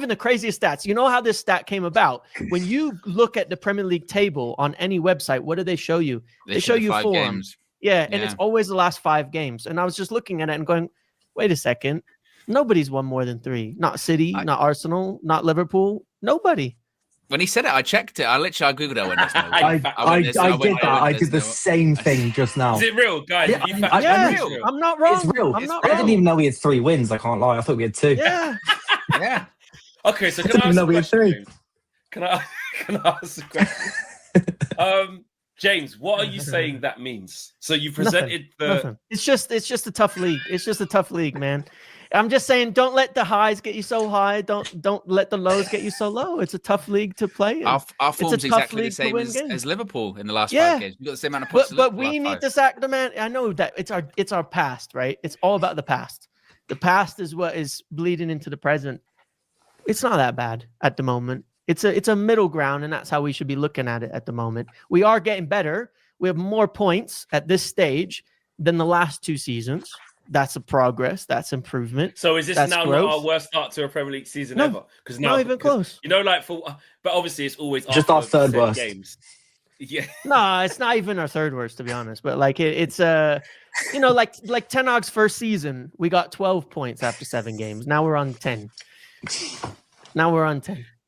even the craziest stats. You know how this stat came about? When you look at the Premier League table on any website, what do they show you? They show you five form. games. Yeah, and it's always the last 5 games. And I was just looking at it and going, wait a second. Nobody's won more than 3. Not City, not Arsenal, not Liverpool. Nobody. When he said it, I checked it. I googled it. I did that. I did the same thing just now. Is it real, guys? Real. I'm not wrong. It's real. I'm not I wrong. didn't even know we had 3 wins. I can't lie. I thought we had 2. Yeah. Yeah. Okay, so can I ask a question? Can I ask a question? James, what are you saying that means? So you presented Nothing. It's just a tough league. It's just a tough league, man. I'm just saying, don't let the highs get you so high. Don't let the lows get you so low. It's a tough league to play in. Our form's exactly the same as Liverpool in the last 5 games. We've got the same amount of points. But we need to sack the man. I know that it's our past, right? It's all about the past. The past is what is bleeding into the present. It's not that bad at the moment. It's a middle ground, and that's how we should be looking at it at the moment. We are getting better. We have more points at this stage than the last 2 seasons. That's a progress. That's improvement. So is this now not our worst start to a Premier League season ever? Because now, not even close. You know, but obviously it's always just our 3rd worst games. Yeah. No, it's not even our 3rd worst, to be honest. But like it's like Ten Hag's first season, we got 12 points after 7 games. Now we're on 10.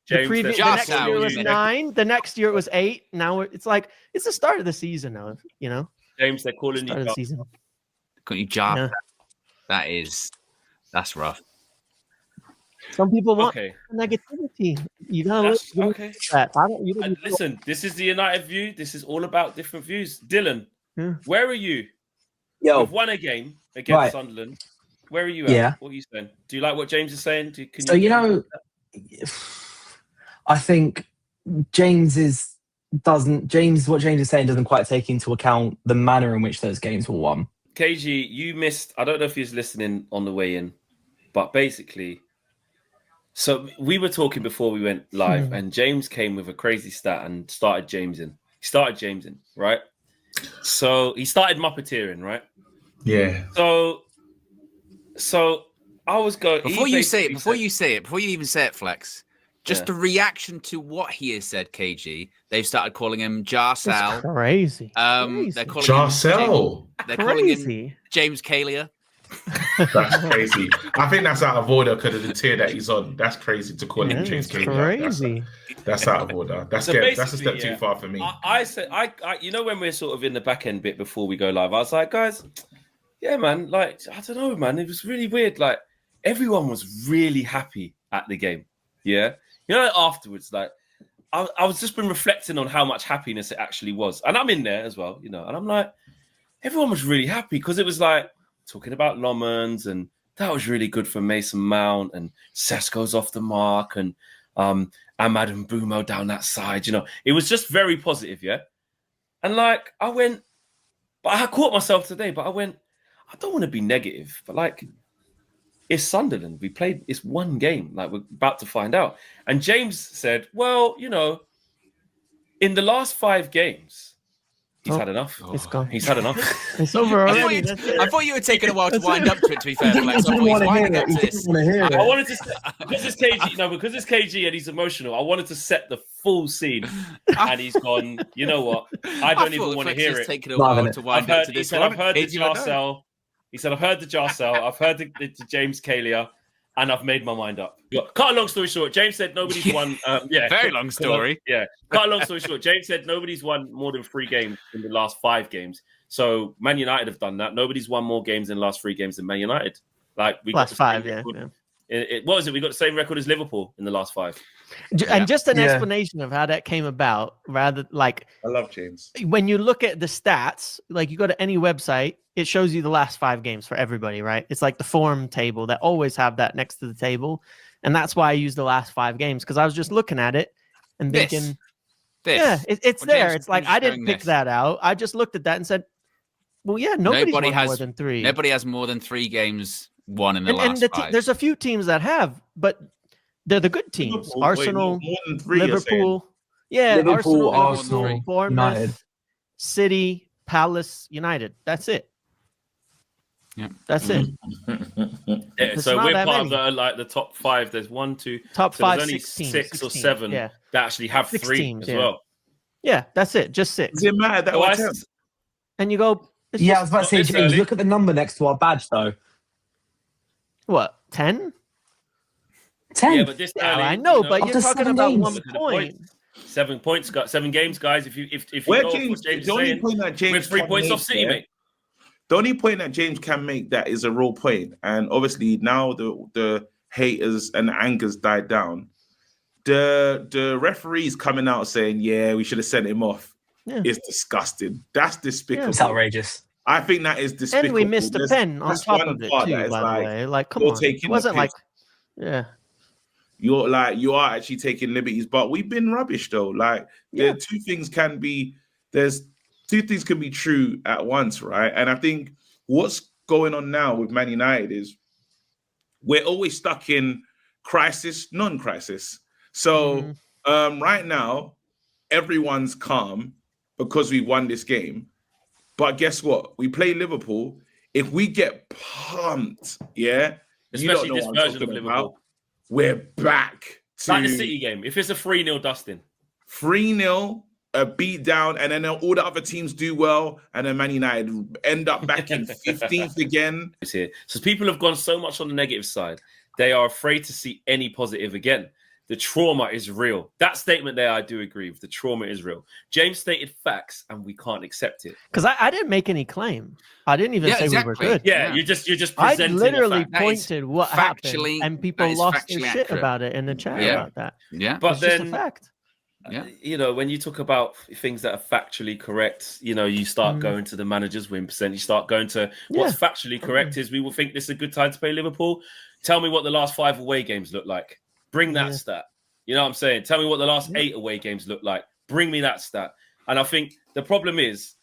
James, the next year was 9. The next year it was 8. Now it's the start of the season now. You know, James, they're calling you. Calling you Jar. Yeah. That's rough. Some people want negativity. You gotta that. Listen, this is the United view. This is all about different views. Dylan, where are you? Yo, we've won a game against Sunderland. Where are you at? Yeah. What are you saying? Do you like what James is saying? I think what James is saying doesn't quite take into account the manner in which those games were won. KG, you missed, I don't know if he was listening on the way in, but basically, so we were talking before we went live, and James came with a crazy stat and started Jamesing. He started Jamesing, right? So he started Muppeteering, right? Yeah. So I was going... Before you even say it, Flex, just the reaction to what he has said, KG, they've started calling him Jarsal. It's crazy. They're calling Jarsal. They're calling him James Kalia. That's crazy. I think that's out of order because of the tier that he's on. That's crazy to call him James Kalia. Crazy. That's out of order. That's a step too far for me. I said, you know, when we're sort of in the back end bit before we go live, I was like, guys, yeah, man, like, I don't know, man. It was really weird. Like, everyone was really happy at the game. Yeah. You know, afterwards, like, I was just been reflecting on how much happiness it actually was. And I'm in there as well, you know, and I'm like, everyone was really happy because it was like talking about Lomans, and that was really good for Mason Mount, and Sesko's off the mark, and Ahmad and Bumo down that side, you know. It was just very positive, yeah? And like, I caught myself today, but I went, I don't want to be negative, but like, it's Sunderland. It's one game. Like, we're about to find out. And James said, well, you know, in the last 5 games, he's had enough. It's gone. He's had enough. It's over already. I thought you were taking a while to wind up to it, to be fair, Flex. I wanted to because it's KG. Because it's KG and he's emotional, I wanted to set the full scene. And he's gone, you know what? I don't even want to hear it. Taking a while to wind up to this one. I've heard the Jarsel. He said, I've heard the Jarsel, I've heard the James Kalia, and I've made my mind up. Cut a long story short, James said nobody's won. Very long story. Cut a long story short, James said nobody's won more than 3 games in the last 5 games. So Man United have done that. Nobody's won more games in the last 3 games than Man United. Like, we last 5, yeah. What was it? We got the same record as Liverpool in the last 5. And just an explanation of how that came about, rather like... I love James. When you look at the stats, like you go to any website, it shows you the last 5 games for everybody, right? It's like the form table that always have that next to the table. And that's why I use the last 5 games, because I was just looking at it and thinking, it's there. James, it's like, I didn't pick that out. I just looked at that and said, well, yeah, nobody has more than 3. Nobody has more than 3 games won in the last 5. There's a few teams that have, but they're the good teams. Liverpool, Arsenal, Liverpool. Yeah, Liverpool, Arsenal, Bournemouth, United. City, Palace, United. That's it. That's it. Yeah, It's so not we're that part many. of like the top 5. There's 1, 2, Top so there's 5, only 6 teams, 6 or 16, 7 yeah. that actually have 6 3 teams, as yeah. well. Yeah, that's it. Just 6. Does it matter that So way? And you go, it's Yeah, I just, was about to say, this James, early. look at the number next to our badge, though. what, 10? 10. Yeah, but this Yeah, early, I know, but After you're talking 7 about games. 1 Look at the point. 7 points, 7 games, guys. If you Where go off James, what James the is only saying, point that we're James 3 can points make off City, there- mate. The only point that James can make that is a real point, and obviously now the haters and the anger's died down. The referees coming out saying, "Yeah, we should have sent him off." Yeah. Is disgusting. That's despicable. It's outrageous. I think that is despicable. And we missed a There's- pen on that's top one of it part too, that is by the like, way. Like, come you're on. It taking the wasn't like, piss. yeah. you are actually taking liberties, but we've been rubbish though. Like Yeah. there's two things can be true at once, right? And I think what's going on now with Man United is we're always stuck in crisis, non-crisis. So right now, everyone's calm because we won this game. But guess what? We play Liverpool. If we get pumped, yeah, you don't Especially know this what I'm version of talking Liverpool. about. We're back to Like the City game. If it's a 3-0 dusting. 3-0, a beat down, and then all the other teams do well, and then Man United end up back in 15th again. Here. So people have gone so much on the negative side. They are afraid to see any positive again. The trauma is real. That statement there, I do agree with. The trauma is real. James stated facts, and we can't accept it. Because I didn't make any claim. I didn't even say we were exactly. good. Yeah, you're just I presenting. literally a fact. pointed what happened, and people lost their shit about it in the chat about that. Yeah, But It's then, just a fact. Yeah. You know, when you talk about things that are factually correct, you know, you start going to the manager's win percent. You start going to what's factually correct is we will think this is a good time to play Liverpool. Tell me what the last 5 away games look like. Bring that stat. You know what I'm saying? Tell me what the last 8 away games look like. Bring me that stat. And I think the problem is,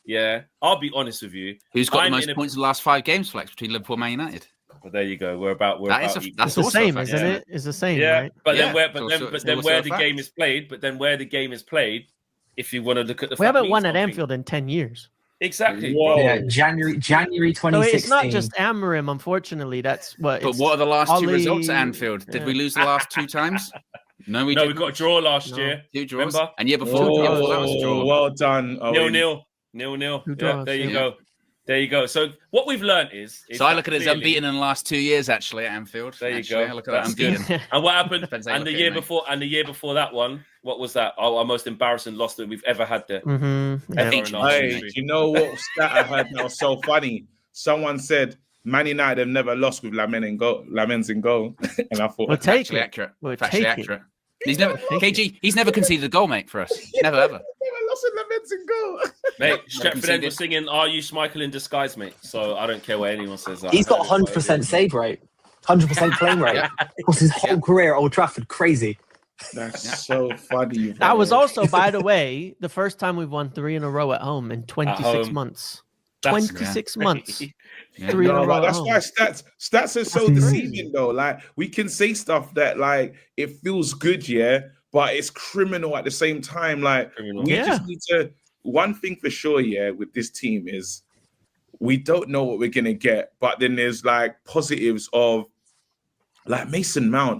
I'll be honest with you. Who's got the most points in the last 5 games, Flex, between Liverpool and Man United? Well, there you go. We're about That's the same, isn't it? It's the same, right? But then where the game is played, if you want to look at the we haven't won at Anfield in 10 years. Exactly. Yeah, January 2016. So it's not just Amorim, unfortunately. That's what. But what are the last 2 results at Anfield? Did we lose the last 2 times? No, we got a draw last year. 2 draws. Remember? And year before, that was a draw. Well done. 0-0. Yeah, there you go. There you go. So what we've learned is so I look at it as unbeaten in the last 2 years, actually, at Anfield. There you actually, go. I look at that unbeaten. And what happened? And the year before, before that one, what was that? Our most embarrassing loss that we've ever had there. Hey, you know what stat I heard that was so funny? Someone said Man United have never lost with Lamens in goal, and I thought we'll take factually it. accurate. We'll Factually take accurate. He's never KG. He's never conceded a goal, mate, for us. Never ever. lost with Lamens in goal. Mate, Stretford End was singing "Are You Schmeichel in Disguise," mate. So I don't care what anyone says. He's got 100% save rate, 100% claim rate. Of course, his whole career at Old Trafford, crazy. That's so funny. That was also, by the way, the first time we've won 3 in a row at home in 26 months. 26 months. 3 in a row. That's why stats are so deceiving, though. Like, we can say stuff that like it feels good, but it's criminal at the same time. Like, we just need to. One thing for sure, with this team is we don't know what we're gonna get, but then there's like positives of like Mason Mount.